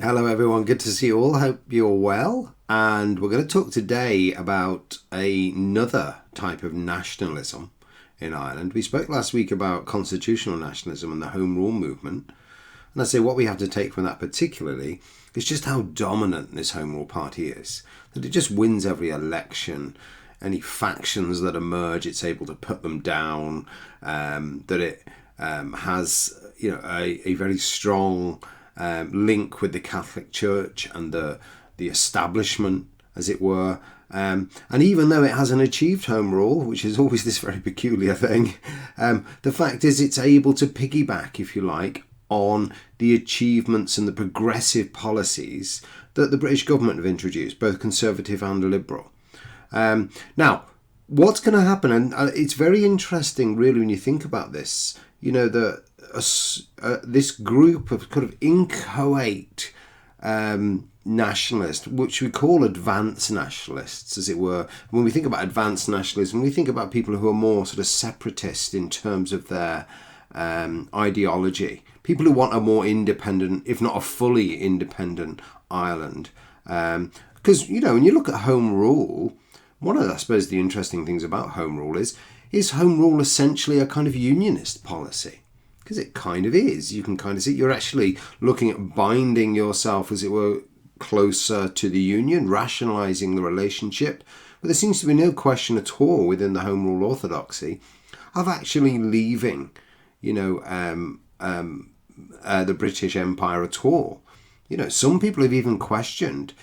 Hello, everyone. Good to see you all. Hope you're well. And we're going to talk today about another type of nationalism in Ireland. We spoke last week about constitutional nationalism and the Home Rule movement. And I say what we have to take from that particularly is just how dominant this Home Rule party is. That it just wins every election. Any factions that emerge, it's able to put them down. That it has, a very strong link with the Catholic Church and the establishment, as it were. And even though it hasn't achieved home rule, which is always this very peculiar thing, the fact is it's able to piggyback, if you like, on the achievements and the progressive policies that the British government have introduced, both conservative and liberal. Now, what's going to happen, and it's very interesting really when you think about this, this group of kind of inchoate nationalists, which we call advanced nationalists, as it were. When we think about advanced nationalism, we think about people who are more sort of separatist in terms of their ideology. People who want a more independent, if not a fully independent Ireland. Because, when you look at Home Rule, one of, I suppose, the interesting things about Home Rule is Home Rule essentially a kind of unionist policy? Because it kind of is. You can kind of see you're actually looking at binding yourself, as it were, closer to the union, rationalising the relationship. But there seems to be no question at all within the Home Rule orthodoxy of actually leaving, the British Empire at all. Some people have even questioned,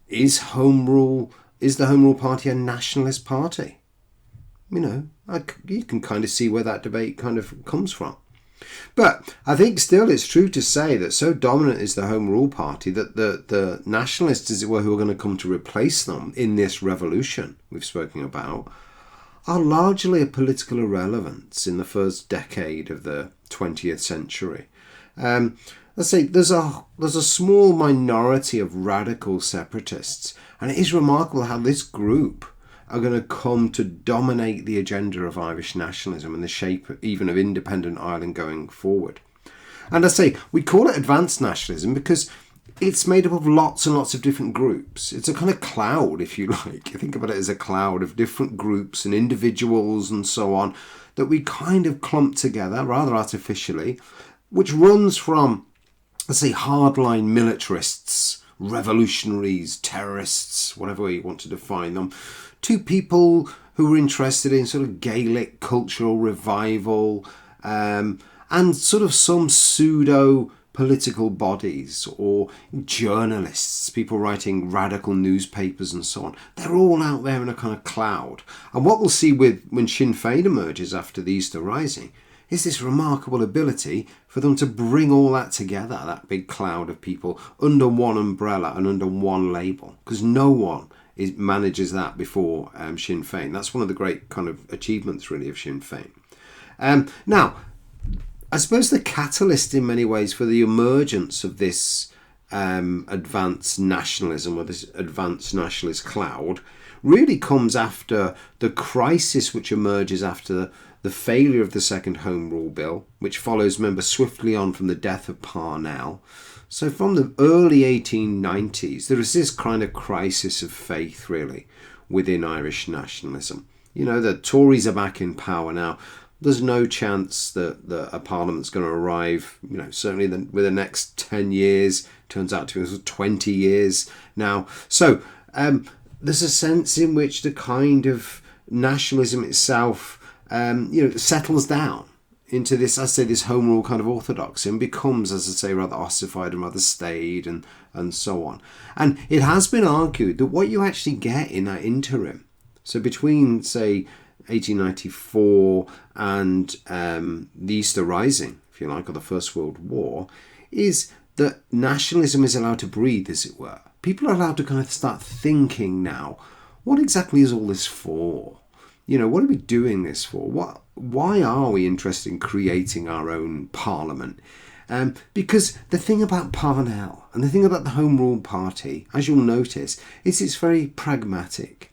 is the Home Rule party a nationalist party? You can kind of see where that debate kind of comes from. But I think still it's true to say that so dominant is the Home Rule party that the nationalists, as it were, who are going to come to replace them in this revolution we've spoken about, are largely a political irrelevance in the first decade of the 20th century. Let's say there's a small minority of radical separatists, and it is remarkable how this group are going to come to dominate the agenda of Irish nationalism and the shape even of independent Ireland going forward. And I say we call it advanced nationalism because it's made up of lots and lots of different groups. It's a kind of cloud, if you like. You think about it as a cloud of different groups and individuals and so on that we kind of clump together rather artificially, which runs from, let's say, hardline militarists, revolutionaries, terrorists, whatever way you want to define them, to people who were interested in sort of Gaelic cultural revival, and sort of some pseudo political bodies or journalists, people writing radical newspapers and so on. They're all out there in a kind of cloud. And what we'll see when Sinn Féin emerges after the Easter Rising is this remarkable ability for them to bring all that together, that big cloud of people, under one umbrella and under one label. Because no one manages that before Sinn Féin. That's one of the great kind of achievements, really, of Sinn Féin. Now, I suppose the catalyst in many ways for the emergence of this advanced nationalism or this advanced nationalist cloud really comes after the crisis which emerges after the failure of the second Home Rule Bill, which follows, remember, swiftly on from the death of Parnell. So from the early 1890s, there is this kind of crisis of faith, really, within Irish nationalism. The Tories are back in power now. There's no chance that a parliament's going to arrive, certainly within the next 10 years. Turns out to be 20 years now. So there's a sense in which the kind of nationalism itself, settles down into this, I say, this Home Rule kind of orthodoxy and becomes, as I say, rather ossified and rather staid and so on. And it has been argued that what you actually get in that interim, so between, say, 1894 and the Easter Rising, if you like, or the First World War, is that nationalism is allowed to breathe, as it were. People are allowed to kind of start thinking now, what exactly is all this for? What are we doing this for? Why are we interested in creating our own parliament? Because the thing about Parnell and the thing about the Home Rule Party, as you'll notice, is it's very pragmatic.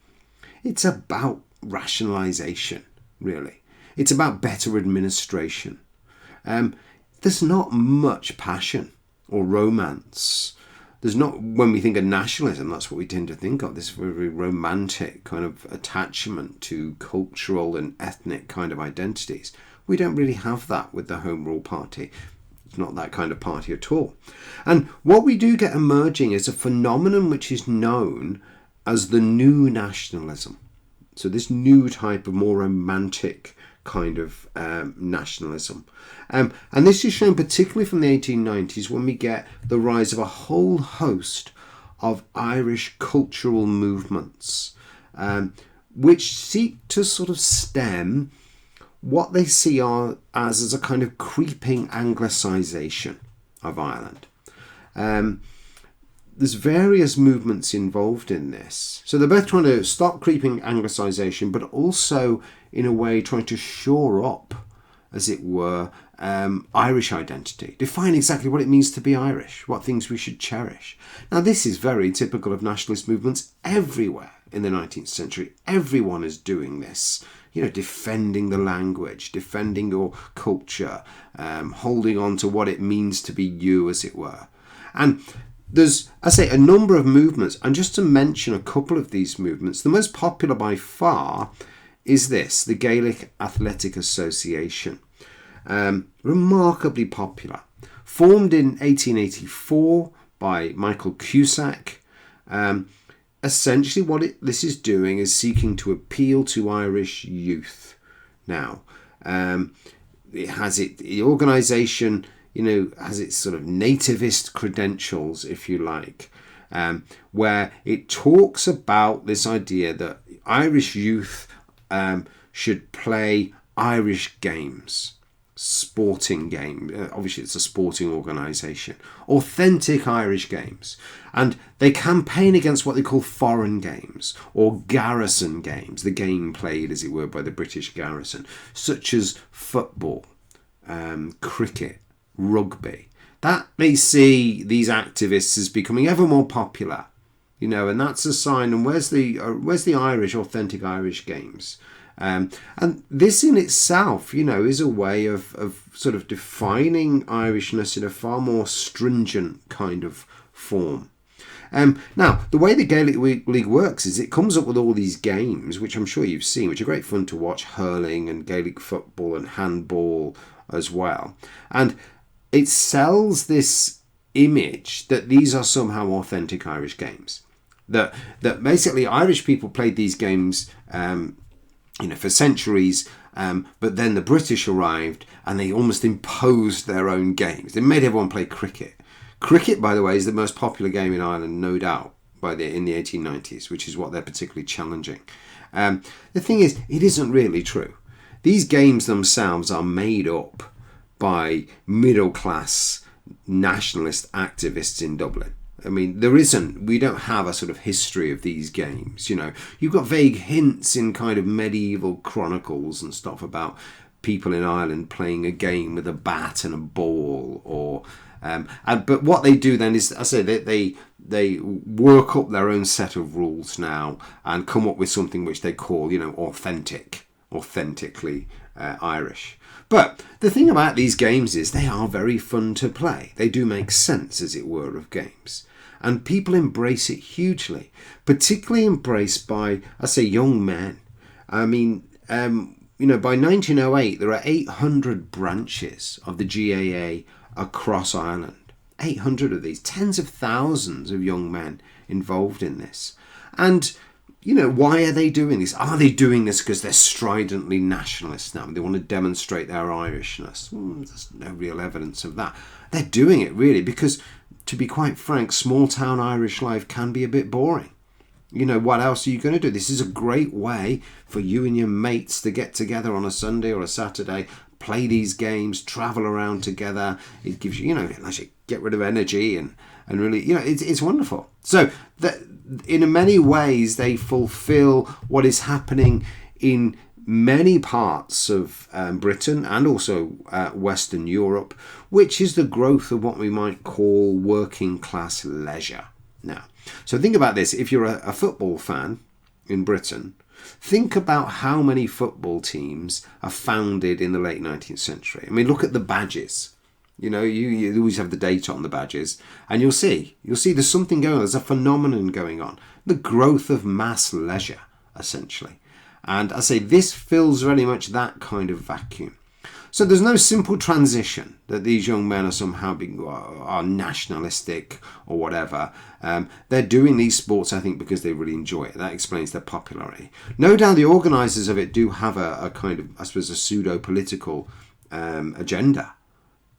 It's about rationalisation, really. It's about better administration. There's not much passion or romance. There's not, when we think of nationalism, that's what we tend to think of, this very romantic kind of attachment to cultural and ethnic kind of identities. We don't really have that with the Home Rule Party. It's not that kind of party at all. And what we do get emerging is a phenomenon which is known as the new nationalism. So this new type of more romantic kind of nationalism. And this is shown particularly from the 1890s, when we get the rise of a whole host of Irish cultural movements, which seek to sort of stem what they see as a kind of creeping Anglicisation of Ireland. There's various movements involved in this. So they're both trying to stop creeping Anglicisation, but also in a way trying to shore up, as it were, Irish identity. Define exactly what it means to be Irish, what things we should cherish. Now this is very typical of nationalist movements everywhere in the 19th century. Everyone is doing this. Defending the language, defending your culture, holding on to what it means to be you, as it were. And there's, I say, a number of movements, and just to mention a couple of these movements, the most popular by far is this, the Gaelic Athletic Association. Remarkably popular. Formed in 1884 by Michael Cusack. Essentially what this is doing is seeking to appeal to Irish youth. Now, the organisation has its sort of nativist credentials, if you like, where it talks about this idea that Irish youth should play Irish games, sporting game. Obviously, it's a sporting organisation. Authentic Irish games. And they campaign against what they call foreign games, or garrison games, the game played, as it were, by the British garrison, such as football, cricket, rugby. That they see these activists as becoming ever more popular, and that's a sign. And where's the Irish, authentic Irish games? And this in itself, is a way of sort of defining Irishness in a far more stringent kind of form. Now, the way the Gaelic League works is it comes up with all these games, which I'm sure you've seen, which are great fun to watch, hurling and Gaelic football and handball as well. And it sells this image that these are somehow authentic Irish games. That basically Irish people played these games for centuries, but then the British arrived and they almost imposed their own games. They made everyone play cricket. Cricket, by the way, is the most popular game in Ireland, no doubt, in the 1890s, which is what they're particularly challenging. The thing is, it isn't really true. These games themselves are made up by middle-class nationalist activists in Dublin. I mean, we don't have a sort of history of these games, You've got vague hints in kind of medieval chronicles and stuff about people in Ireland playing a game with a bat and a ball, but what they do then is, I say, they work up their own set of rules now and come up with something which they call, authentically Irish. But the thing about these games is they are very fun to play. They do make sense, as it were, of games. And people embrace it hugely, particularly embraced by, I say, young men. I mean, by 1908, there are 800 branches of the GAA across Ireland. 800 of these, tens of thousands of young men involved in this. And why are they doing this? Are they doing this because they're stridently nationalists now? They want to demonstrate their Irishness. There's no real evidence of that. They're doing it really because, to be quite frank, small town Irish life can be a bit boring. What else are you going to do? This is a great way for you and your mates to get together on a Sunday or a Saturday, play these games, travel around together. It gives you, it lets you get rid of energy and really, it's wonderful. So in many ways, they fulfill what is happening in many parts of Britain and also Western Europe, which is the growth of what we might call working class leisure. Now, so think about this. If you're a football fan in Britain, think about how many football teams are founded in the late 19th century. I mean, look at the badges. You always have the date on the badges, and you'll see there's something going on. There's a phenomenon going on, the growth of mass leisure, essentially. And I say this fills very much that kind of vacuum. So there's no simple transition that these young men are somehow are nationalistic or whatever. They're doing these sports, I think, because they really enjoy it. That explains their popularity. No doubt the organisers of it do have a kind of, I suppose, a pseudo-political agenda.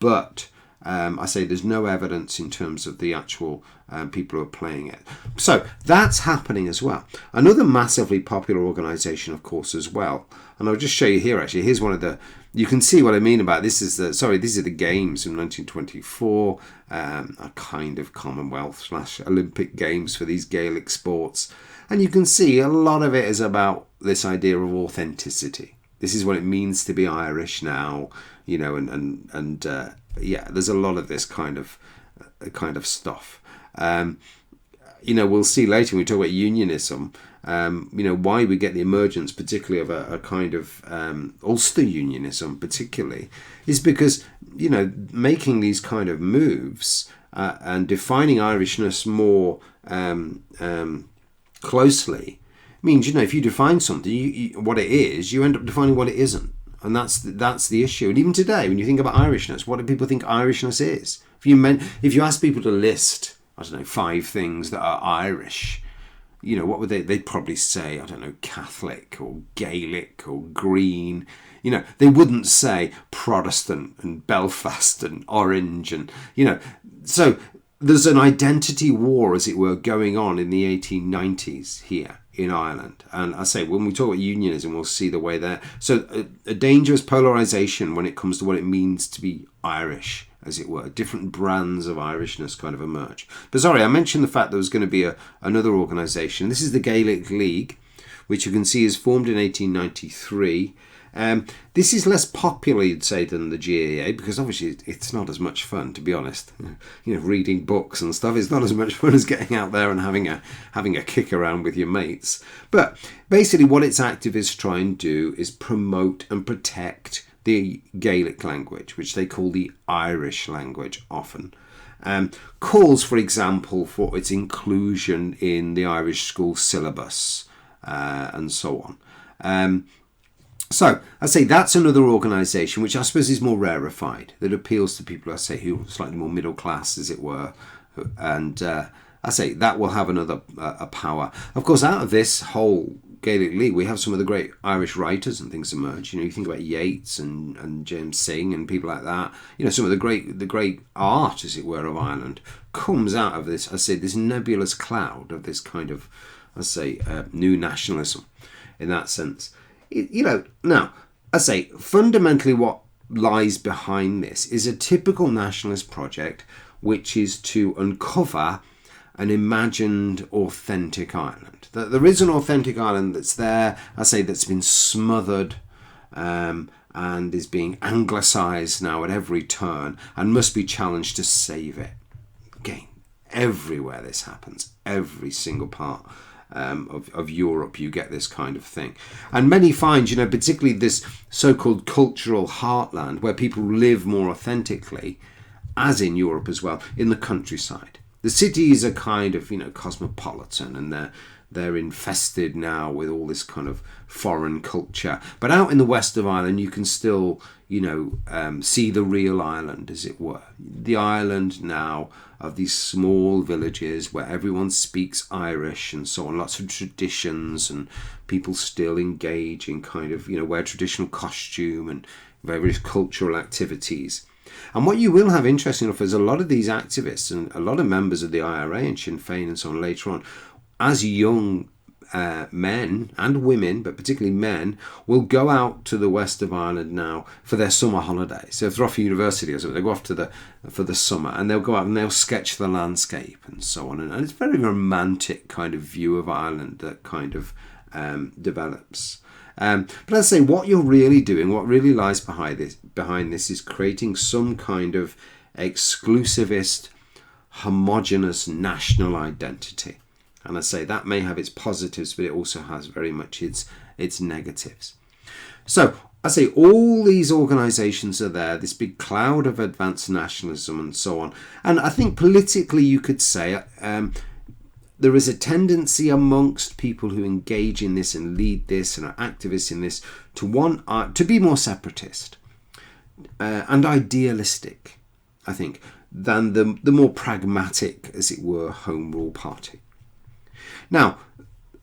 But I say there's no evidence in terms of the actual people who are playing it. So that's happening as well. Another massively popular organisation, of course, as well. And I'll just show you here, actually. Here's one of the... You can see what I mean about this. These are the games in 1924, a kind of Commonwealth / Olympic Games for these Gaelic sports. And you can see a lot of it is about this idea of authenticity. This is what it means to be Irish now, and there's a lot of this kind of stuff. We'll see later when we talk about unionism, why we get the emergence, particularly of a kind of Ulster unionism, particularly, is because, making these kind of moves and defining Irishness more closely means, if you define something, what it is, you end up defining what it isn't. And that's the issue. And even today, when you think about Irishness, what do people think Irishness is? If you ask people to list, 5 things that are Irish, what would they'd probably say, Catholic or Gaelic or Green. They wouldn't say Protestant and Belfast and Orange and, So there's an identity war, as it were, going on in the 1890s here in Ireland. And I say, when we talk about unionism, we'll see the way there. So a dangerous polarisation when it comes to what it means to be Irish, as it were. Different brands of Irishness kind of emerge. But sorry, I mentioned the fact there was going to be another organisation. This is the Gaelic League, which you can see is formed in 1893. This is less popular, you'd say, than the GAA, because obviously it's not as much fun, to be honest. Reading books and stuff is not as much fun as getting out there and having a kick around with your mates. But basically what its activists try and do is promote and protect the Gaelic language, which they call the Irish language often. Calls, for example, for its inclusion in the Irish school syllabus and so on. So, I say that's another organisation which I suppose is more rarefied, that appeals to people, who are slightly more middle class, as it were. And I say that will have another power. Of course, out of this whole Gaelic League, we have some of the great Irish writers and things emerge. You think about Yeats and James Synge and people like that. Some of the great art, as it were, of Ireland comes out of this, this nebulous cloud of this kind of, new nationalism in that sense. Now, fundamentally what lies behind this is a typical nationalist project, which is to uncover an imagined authentic Ireland. There is an authentic Ireland that's there, that's been smothered and is being anglicised now at every turn and must be challenged to save it. Again, everywhere this happens, every single part of Europe, you get this kind of thing. And many find, particularly this so-called cultural heartland where people live more authentically, as in Europe as well, in the countryside. The cities are kind of, cosmopolitan, and they're infested now with all this kind of foreign culture. But out in the west of Ireland, you can still, see the real Ireland, as it were. The Ireland now of these small villages where everyone speaks Irish and so on, lots of traditions, and people still engage in kind of, wear traditional costume and various cultural activities. And what you will have, interesting enough, is a lot of these activists and a lot of members of the IRA and Sinn Féin and so on later on, as young men and women, but particularly men, will go out to the west of Ireland now for their summer holiday. So if they're off at university or something, they go off for the summer, and they'll go out and they'll sketch the landscape and so on. And it's a very romantic kind of view of Ireland that kind of develops. But as I say, what you're really doing, what really lies behind this is creating some kind of exclusivist, homogenous national identity. And I say that may have its positives, but it also has very much its negatives. So I say all these organisations are there, this big cloud of advanced nationalism and so on. And I think politically you could say there is a tendency amongst people who engage in this and lead this and are activists in this to be more separatist and idealistic, I think, than the more pragmatic, as it were, Home Rule party. Now,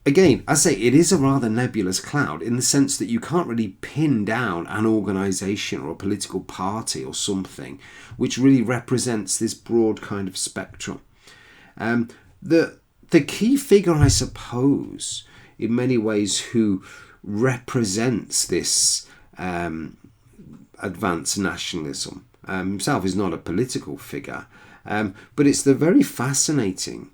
again, I say it is a rather nebulous cloud in the sense that you can't really pin down an organisation or a political party or something which really represents this broad kind of spectrum. The key figure, I suppose, in many ways, who represents this advanced nationalism himself is not a political figure, but it's the very fascinating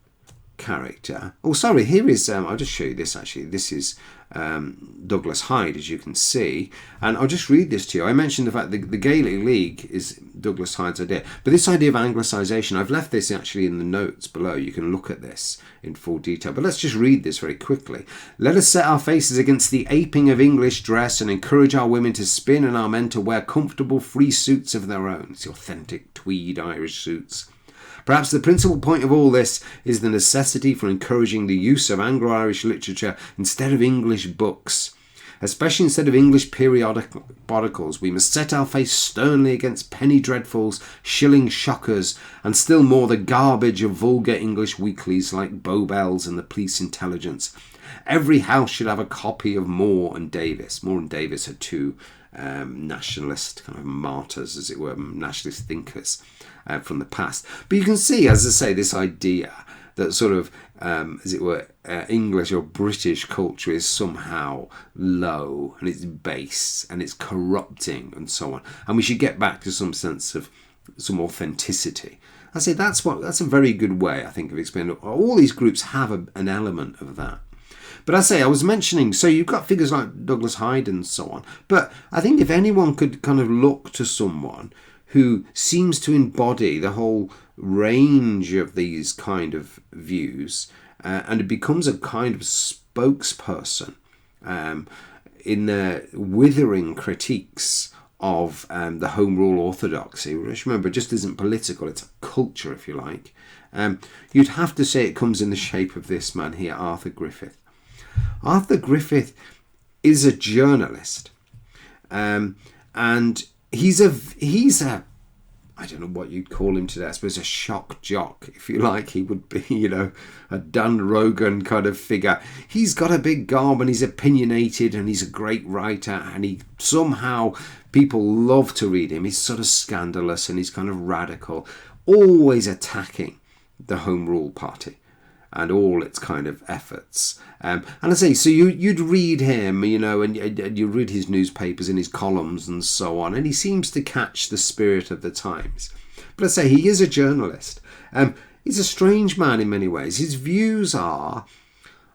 character. Oh, sorry, here is, I'll just show you this actually. This is Douglas Hyde, as you can see, and I'll just read this to you. I mentioned the fact that the Gaelic League is Douglas Hyde's idea, but this idea of anglicisation, I've left this actually in the notes below. You can look at this in full detail, but let's just read this very quickly. Let us set our faces against the aping of English dress and encourage our women to spin and our men to wear comfortable free suits of their own. It's the authentic tweed Irish suits. Perhaps the principal point of all this is the necessity for encouraging the use of Anglo-Irish literature instead of English books. Especially instead of English periodicals, we must set our face sternly against penny dreadfuls, shilling shockers, and still more the garbage of vulgar English weeklies like Bow Bells and the Police Intelligence. Every house should have a copy of Moore and Davis. Moore and Davis are two nationalist kind of martyrs, as it were, nationalist thinkers from the past. But you can see, as I say, this idea that sort of, as it were, English or British culture is somehow low and it's base and it's corrupting and so on. And we should get back to some sense of some authenticity. I say that's a very good way, I think, of explaining it. All these groups have an element of that. But I say, I was mentioning, so you've got figures like Douglas Hyde and so on. But I think if anyone could kind of look to someone who seems to embody the whole range of these kind of views, and it becomes a kind of spokesperson in their withering critiques of the Home Rule orthodoxy, which, remember, just isn't political, it's a culture, if you like, you'd have to say it comes in the shape of this man here, Arthur Griffith. Arthur Griffith is a journalist, and he's a I don't know what you'd call him today. I suppose a shock jock, if you like. He would be, a Dan Rogan kind of figure. He's got a big gob and he's opinionated and he's a great writer, and he somehow people love to read him. He's sort of scandalous and he's kind of radical, always attacking the Home Rule party and all its kind of efforts. And I say, so you'd read him, and you read his newspapers and his columns and so on, and he seems to catch the spirit of the times. But I say, he is a journalist. He's a strange man in many ways. His views are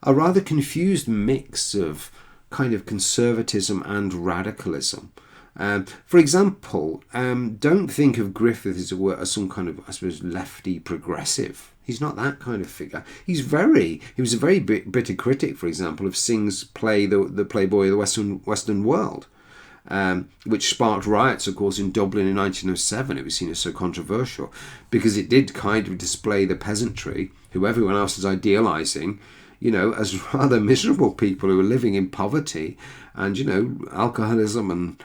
a rather confused mix of kind of conservatism and radicalism. For example, don't think of Griffith as some kind of, I suppose, lefty progressive. He's not that kind of figure. He was a very bitter critic, for example, of Synge's play, the Playboy of the Western World, which sparked riots, of course, in Dublin in 1907. It was seen as so controversial because it did kind of display the peasantry, who everyone else is idealising, as rather miserable people who are living in poverty and, alcoholism and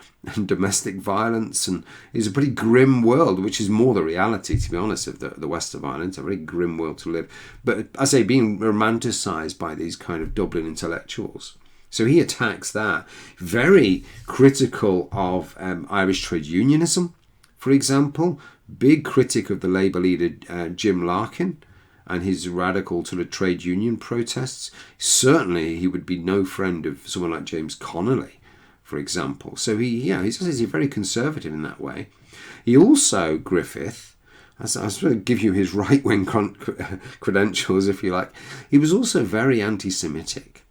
domestic violence. And it's a pretty grim world, which is more the reality, to be honest, of the Western Ireland. A very grim world to live. But I say being romanticised by these kind of Dublin intellectuals. So he attacks that. Very critical of Irish trade unionism, for example. Big critic of the Labour leader Jim Larkin and his radical sort of trade union protests. Certainly he would be no friend of someone like James Connolly, for example. So he's very conservative in that way. He also, Griffith, I was going to give you his right-wing credentials, if you like, he was also very anti-Semitic.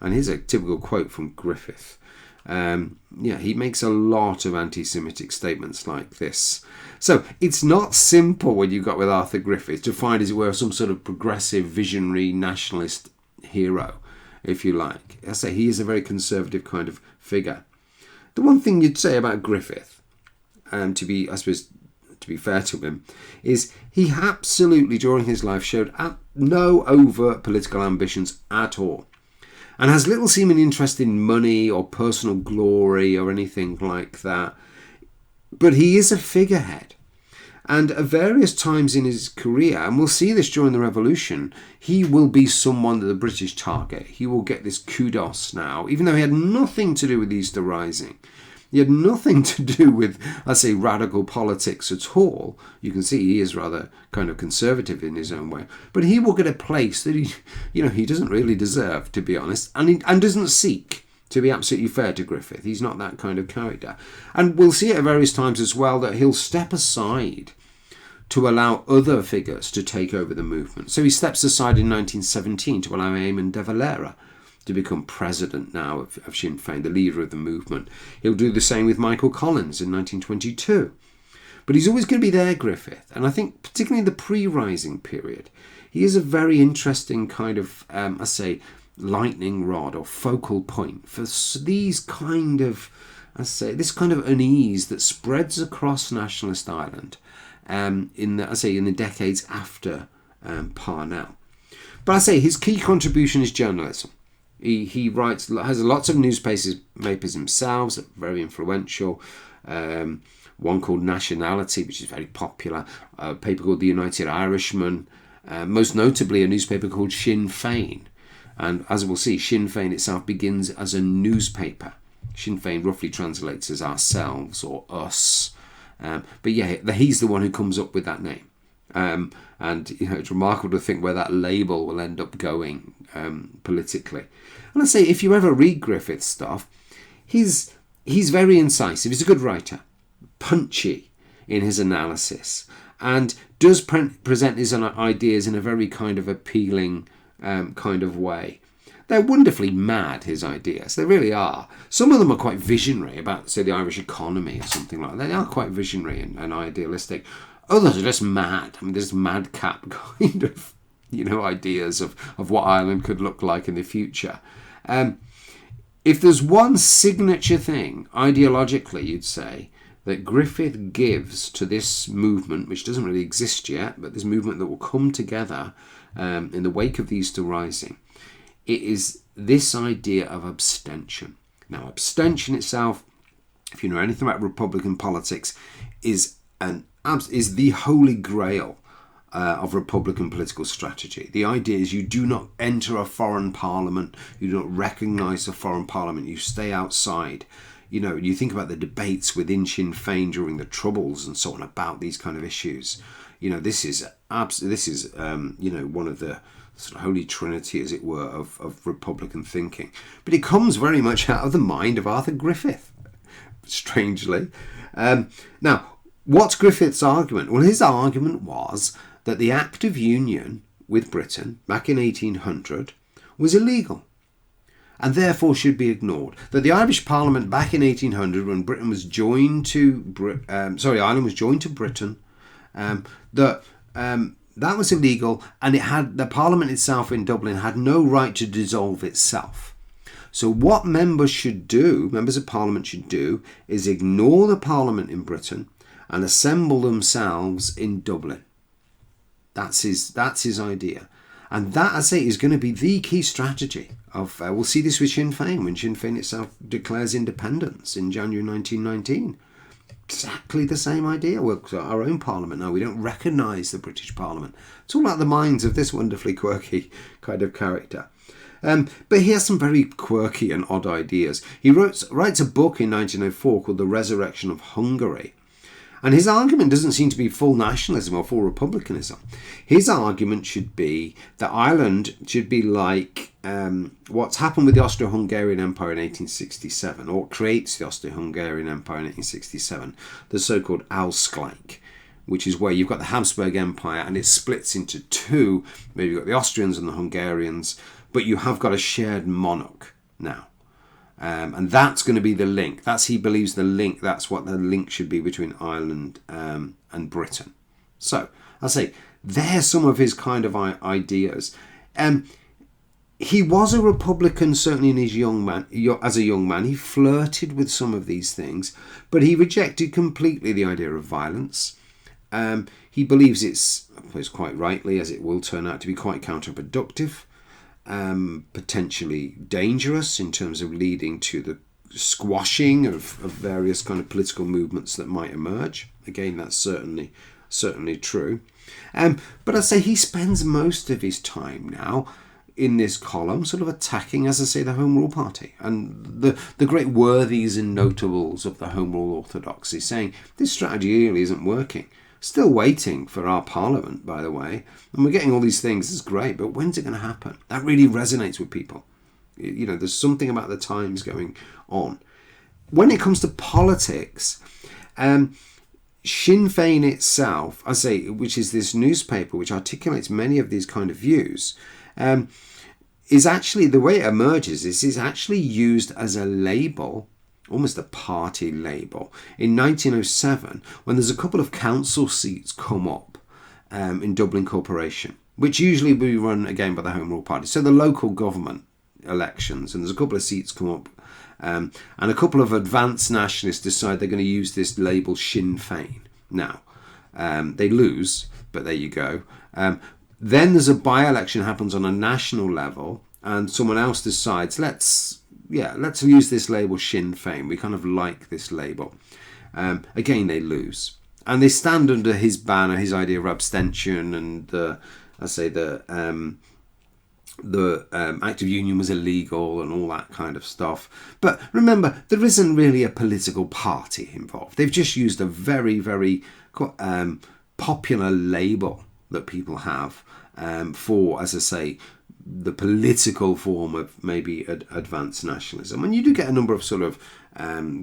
And here's a typical quote from Griffith. He makes a lot of anti-Semitic statements like this. So it's not simple when you got with Arthur Griffith to find, as it were, some sort of progressive, visionary, nationalist hero, if you like. I say he is a very conservative kind of figure. The one thing you'd say about Griffith, to be fair to him, is he absolutely during his life showed no overt political ambitions at all, and has little seeming interest in money or personal glory or anything like that. But he is a figurehead. And at various times in his career, and we'll see this during the revolution, he will be someone that the British target. He will get this kudos now, even though he had nothing to do with Easter Rising. He had nothing to do with, let's say, radical politics at all. You can see he is rather kind of conservative in his own way. But he will get a place that he doesn't really deserve, to be honest, and doesn't seek. To be absolutely fair to Griffith, he's not that kind of character. And we'll see at various times as well that he'll step aside to allow other figures to take over the movement. So he steps aside in 1917 to allow Eamon de Valera to become president now of Sinn Féin, the leader of the movement. He'll do the same with Michael Collins in 1922. But he's always going to be there, Griffith. And I think particularly in the pre-rising period, he is a very interesting kind of, lightning rod or focal point for these kind of, this kind of unease that spreads across nationalist Ireland in the decades after Parnell. But his key contribution is journalism. He has lots of newspapers himself that are very influential. One called Nationality, which is very popular. A paper called The United Irishman. Most notably, a newspaper called Sinn Féin. And as we'll see, Sinn Féin itself begins as a newspaper. Sinn Féin roughly translates as ourselves or us. But yeah, he's the one who comes up with that name. And it's remarkable to think where that label will end up going politically. And I say, if you ever read Griffith's stuff, he's very incisive. He's a good writer, punchy in his analysis, and does present his ideas in a very kind of appealing kind of way. They're wonderfully mad, his ideas. They really are. Some of them are quite visionary about, say, the Irish economy or something like that. They are quite visionary and idealistic. Others are just mad. I mean, there's madcap kind of, ideas of what Ireland could look like in the future. If there's one signature thing, ideologically, you'd say, that Griffith gives to this movement, which doesn't really exist yet, but this movement that will come together in the wake of the Easter Rising, it is this idea of abstention. Now, abstention itself, if you know anything about Republican politics, is the holy grail of Republican political strategy. The idea is you do not enter a foreign parliament, you don't recognise a foreign parliament, you stay outside. You think about the debates within Sinn Féin during the Troubles and so on about these kind of issues. This is one of the sort of holy trinity, as it were, of Republican thinking. But it comes very much out of the mind of Arthur Griffith, strangely. Now, what's Griffith's argument? Well, his argument was that the Act of Union with Britain back in 1800 was illegal and therefore should be ignored. That the Irish Parliament back in 1800, when Ireland was joined to Britain, that was illegal, and the Parliament itself in Dublin had no right to dissolve itself. So what members of Parliament should do, is ignore the Parliament in Britain and assemble themselves in Dublin. That's his idea. And that, I say, is going to be the key strategy of. We'll see this with Sinn Féin when Sinn Féin itself declares independence in January 1919. Exactly the same idea. We're our own Parliament now. We don't recognise the British Parliament. It's all out the minds of this wonderfully quirky kind of character. But he has some very quirky and odd ideas. He writes a book in 1904 called The Resurrection of Hungary. And his argument doesn't seem to be full nationalism or full republicanism. His argument should be that Ireland should be like what's happened with the Austro-Hungarian Empire in 1867, or what creates the Austro-Hungarian Empire in 1867, the so-called Ausgleich, which is where you've got the Habsburg Empire and it splits into two. Maybe you've got the Austrians and the Hungarians, but you have got a shared monarch now. And that's going to be the link. He believes the link. That's what the link should be between Ireland and Britain. So, I'll say, there's some of his kind of ideas. He was a Republican, certainly in his as a young man. He flirted with some of these things, but he rejected completely the idea of violence. He believes it's, I suppose quite rightly, as it will turn out to be quite counterproductive, potentially dangerous in terms of leading to the squashing of various kind of political movements that might emerge. Again, that's certainly true. But I'd say he spends most of his time now in this column sort of attacking, as I say, the Home Rule Party and the great worthies and notables of the Home Rule orthodoxy, saying this strategy really isn't working. Still waiting for our parliament, by the way, and we're getting all these things. It's great, but when's it going to happen? That really resonates with people. You know, there's something about the times going on. When it comes to politics, Sinn Féin itself, I say, which is this newspaper which articulates many of these kind of views, is actually, the way it emerges is actually used as a label, almost a party label, in 1907, when there's a couple of council seats come up in Dublin Corporation, which usually will be run again by the Home Rule Party. So the local government elections, and there's a couple of seats come up, and a couple of advanced nationalists decide they're going to use this label Sinn Féin. Now, they lose, but there you go. Then there's a by-election happens on a national level, and someone else decides, let's use this label Sinn Féin. We kind of like this label. Again, they lose. And they stand under his banner, his idea of abstention, and the Act of Union was illegal and all that kind of stuff. But remember, there isn't really a political party involved. They've just used a very, very popular label that people have for, as I say, the political form of maybe advanced nationalism. And you do get a number of sort of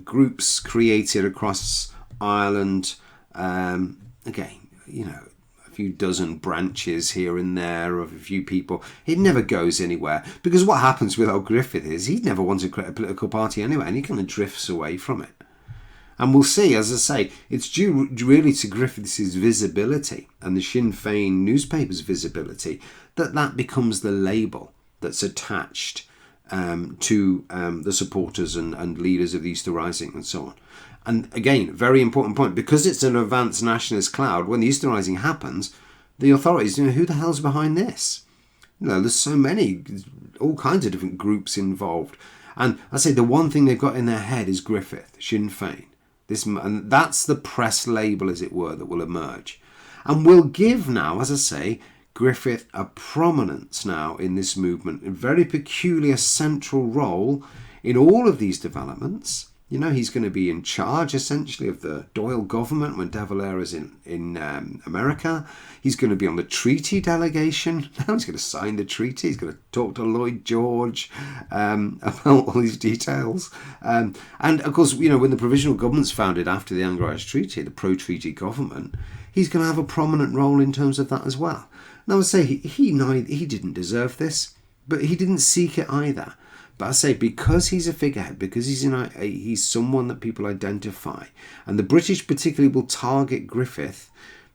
groups created across Ireland. Again, you know, a few dozen branches here and there of a few people. It never goes anywhere, because what happens with old Griffith is he never wants to create a political party anyway, and he kind of drifts away from it. And we'll see, as I say, it's due really to Griffith's visibility and the Sinn Féin newspaper's visibility that becomes the label that's attached to the supporters and leaders of the Easter Rising and so on. And again, very important point, because it's an advanced nationalist cloud, when the Easter Rising happens, the authorities, who the hell's behind this? There's so many, all kinds of different groups involved. And I say the one thing they've got in their head is Griffith, Sinn Féin. And that's the press label, as it were, that will emerge. And will give now, as I say, Griffith a prominence now in this movement, a very peculiar central role in all of these developments. He's going to be in charge, essentially, of the Doyle government when De Valera is in America. He's going to be on the treaty delegation. Now he's going to sign the treaty. He's going to talk to Lloyd George about all these details. And, of course, when the provisional government's founded after the Anglo-Irish Treaty, the pro-treaty government, he's going to have a prominent role in terms of that as well. Now, I would say he didn't deserve this, but he didn't seek it either. But I say, because he's a figurehead, because he's someone that people identify, and the British particularly will target Griffith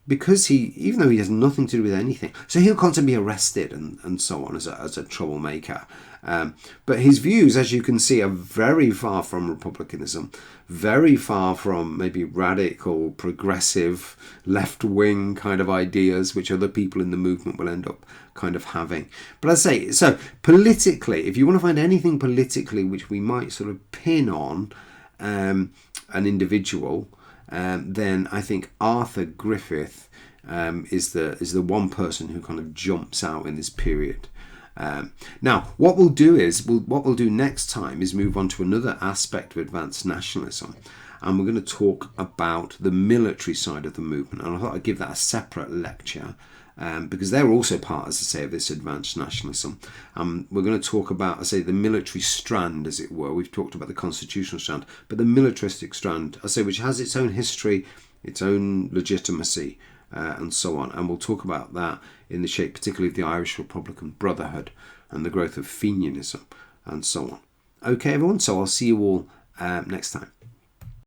because even though he has nothing to do with anything, so he'll constantly be arrested and so on as a troublemaker. But his views, as you can see, are very far from republicanism, very far from maybe radical, progressive, left-wing kind of ideas, which other people in the movement will end up kind of having. But I say, so politically, if you want to find anything politically which we might sort of pin on an individual, then I think Arthur Griffith is the one person who kind of jumps out in this period. Now, what we'll do next time is move on to another aspect of advanced nationalism, and we're going to talk about the military side of the movement. And I thought I'd give that a separate lecture, because they're also part, as I say, of this advanced nationalism. We're going to talk about, I say, the military strand, as it were. We've talked about the constitutional strand, but the militaristic strand, I say, which has its own history, its own legitimacy, and so on. And we'll talk about that in the shape, particularly of the Irish Republican Brotherhood and the growth of Fenianism and so on. Okay, everyone, so I'll see you all next time.